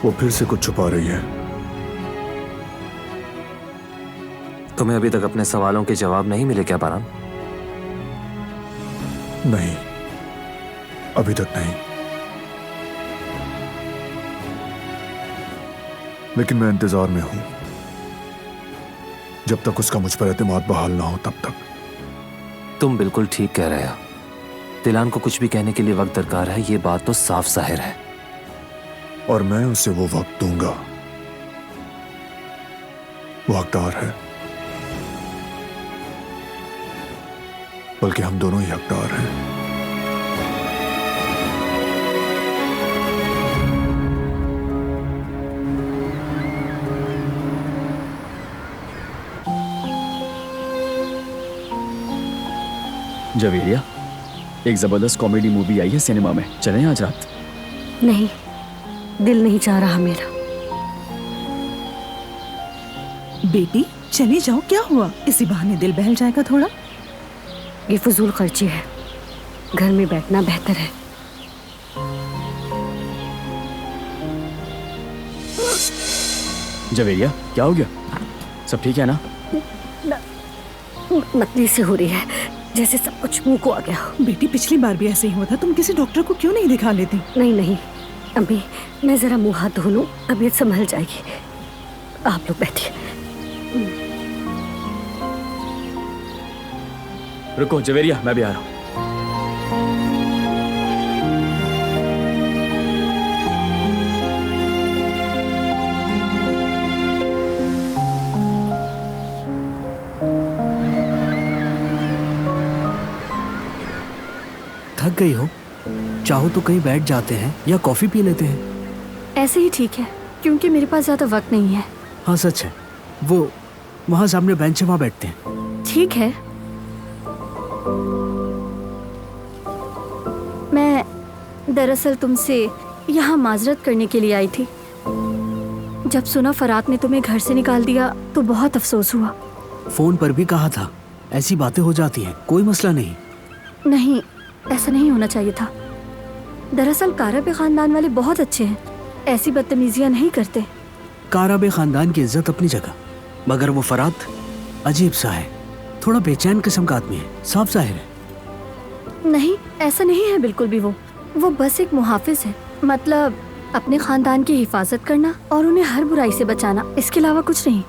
वो फिर से कुछ छुपा रही है। तुम्हें अभी तक अपने सवालों के जवाब नहीं मिले क्या बारान? नहीं, अभी तक नहीं। लेकिन मैं इंतजार में हूं। जब तक उसका मुझ पर एतमाद बहाल ना हो तब तक। तुम बिल्कुल ठीक कह रहे हो। दिलान को कुछ भी कहने के लिए वक्त दरकार है, ये बात तो साफ जाहिर है। और मैं उसे वो वक्त दूंगा। वो हकदार है, बल्कि हम दोनों ही हकदार हैं। जवेरिया, एक जबरदस्त कॉमेडी मूवी आई है सिनेमा में, चलें आज रात? नहीं, दिल नहीं चाह रहा मेरा। बेटी चले जाओ, क्या हुआ? इसी बहाने दिल बहल जाएगा थोड़ा। ये फजूल खर्ची है, घर में बैठना बेहतर है। जवेरिया, क्या हो गया? सब ठीक है ना? मतली से हो रही है, जैसे सब कुछ मुंह को आ गया हो। बेटी पिछली बार भी ऐसे ही हुआ था, तुम किसी डॉक्टर को क्यों नहीं दिखा लेती? नहीं नहीं अम्मी, मैं जरा मुंह हाथ धो लूं, तबीयत संभल जाएगी। आप लोग बैठिए। रुको जवेरिया, मैं भी आ रहा हूँ। थक गई हो? चाहो तो कहीं बैठ जाते हैं या कॉफी पी लेते हैं। ऐसे ही ठीक है, क्योंकि मेरे पास ज्यादा वक्त नहीं है। हाँ सच है, वो वहाँ सामने बेंच है, वहाँ बैठते हैं। ठीक है। मैं दरअसल तुमसे यहाँ माजरत करने के लिए आई थी। जब सुना फरात ने तुम्हें घर से निकाल दिया तो बहुत अफसोस हुआ। फोन पर भी कहा था, ऐसी बातें हो जाती हैं, कोई मसला नहीं। नहीं, ऐसा नहीं होना चाहिए था। दरअसल काराबे खानदान वाले बहुत अच्छे हैं, ऐसी बदतमीजियां नहीं करते। काराबे खानदान की इज्जत अपनी जगह, मगर वो फरात अजीब सा है, थोड़ा बेचैन किस्म का आदमी है, साफ जाहिर है। नहीं, ऐसा नहीं है बिल्कुल भी। वो बस एक मुहाफिज है, मतलब अपने खानदान की हिफाजत करना और उन्हें हर बुराई से बचाना, इसके अलावा कुछ नहीं।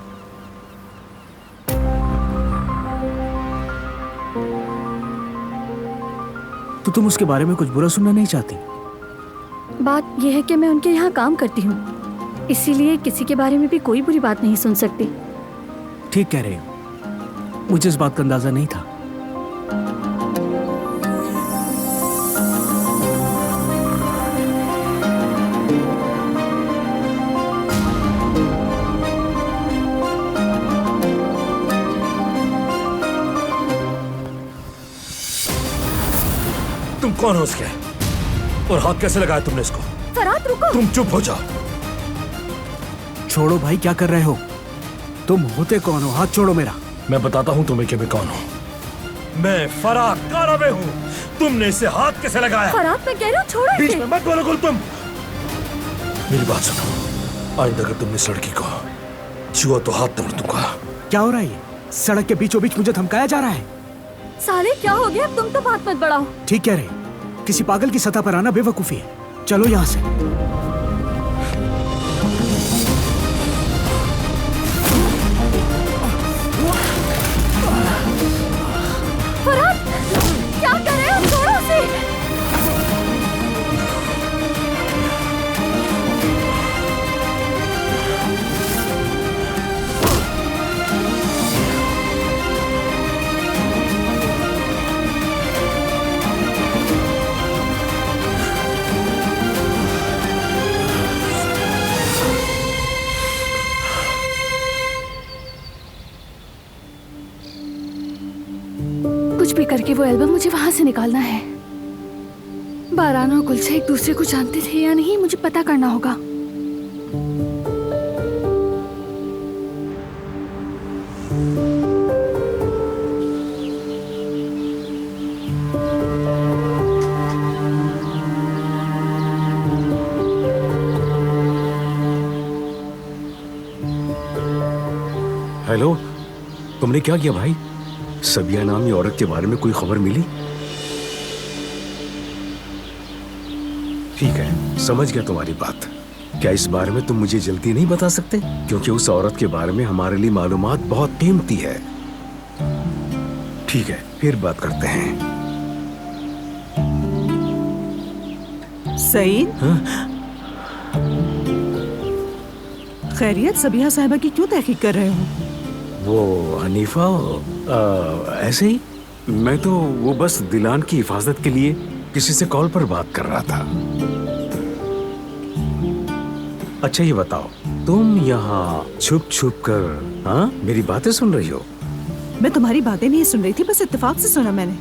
तो तुम उसके बारे में कुछ बुरा सुनना नहीं चाहती? बात यह है कि मैं उनके यहाँ काम करती हूँ, इसीलिए किसी के बारे में भी कोई बुरी बात नहीं सुन सकती। ठीक कह रहे हो, मुझे इस बात का अंदाजा नहीं था। तुम कौन हो उसके? और हाथ कैसे लगाया तुमने इसको? फरात रुको। तुम चुप हो जाओ। छोड़ो भाई, क्या कर रहे हो? तुम होते कौन हो? हाथ छोड़ो मेरा। मैं बताता हूँ तुम्हें कि मैं कौन हूँ। मैं फरात काराबे हूँ। तुमने इसे हाथ कैसे लगाया? फरात, मैं कह रहा हूँ छोड़ो बीच इसे। में मत बोलो गुल तुम। मेरी बात सुनो, आइंदा अगर तुमने इस लड़की को छुआ तो हाथ तोड़ दूंगा। क्या हो रहा है? सड़क के बीचों बीच मुझे धमकाया जा रहा है। साले क्या हो गया? तुम तो बात मत बढ़ाओ। ठीक कह रहे, किसी पागल की सतह पर आना बेवकूफी है। चलो यहाँ से। फरात, क्या कर रहे हो? छोड़ो उसे। कुछ भी करके वो एल्बम मुझे वहां से निकालना है। बारान और गुलशा एक दूसरे को जानते थे या नहीं, मुझे पता करना होगा। हेलो, तुमने क्या किया भाई? सबिया नामी औरत के बारे में कोई खबर मिली? ठीक है, समझ गया तुम्हारी बात। क्या इस बारे में तुम मुझे जल्दी नहीं बता सकते? क्योंकि उस औरत के बारे में हमारे लिए मालूमात बहुत कीमती है। ठीक है, फिर बात करते हैं। सईद, खैरियत? सबिया साहिबा की क्यों तहकीक कर रहे हो? वो हनीफा ऐसे ही। मैं तो वो बस दिलान की हिफाजत के लिए किसी से कॉल पर बात कर रहा था। अच्छा ये बताओ, तुम यहाँ छुप छुप कर हाँ मेरी बातें सुन रही हो? मैं तुम्हारी बातें नहीं सुन रही थी, बस इत्तेफाक से सुना मैंने।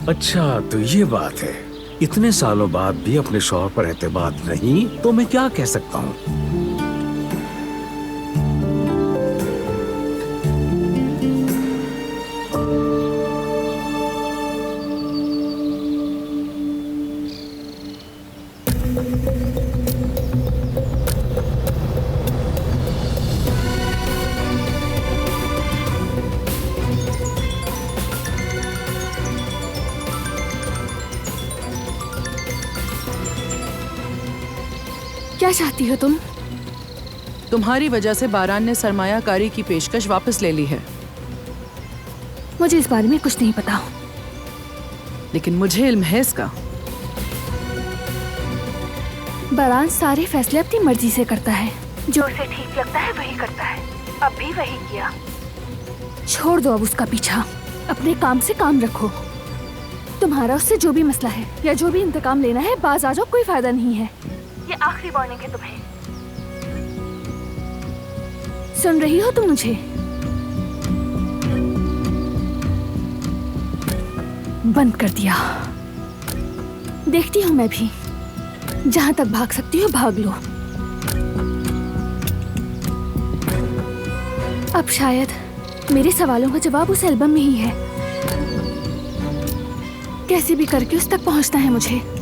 अच्छा तो ये बात है। इतने सालों बाद भी अपने शौहर पर एतबार नहीं, तो मैं क्या कह सकता हूँ? क्या चाहती हो तुम? तुम्हारी वजह से बारान ने सरमायाकारी की पेशकश वापस ले ली है। मुझे इस बारे में कुछ नहीं पता, लेकिन मुझे इल्म है इसका। बारान सारे फैसले अपनी मर्जी से करता है, जो उसे ठीक लगता है वही करता है। अब भी वही किया। छोड़ दो अब उसका पीछा, अपने काम से काम रखो। तुम्हारा उससे जो भी मसला है या जो भी इंतकाम लेना है, बाज आ जाओ, कोई फायदा नहीं है। ये आखिरी वार्निंग है तुम्हें। सुन रही हो तुम मुझे? बंद कर दिया। देखती हूँ मैं भी, जहां तक भाग सकती हो भाग लो। अब शायद मेरे सवालों का जवाब उस एल्बम में ही है। कैसे भी करके उस तक पहुंचना है मुझे।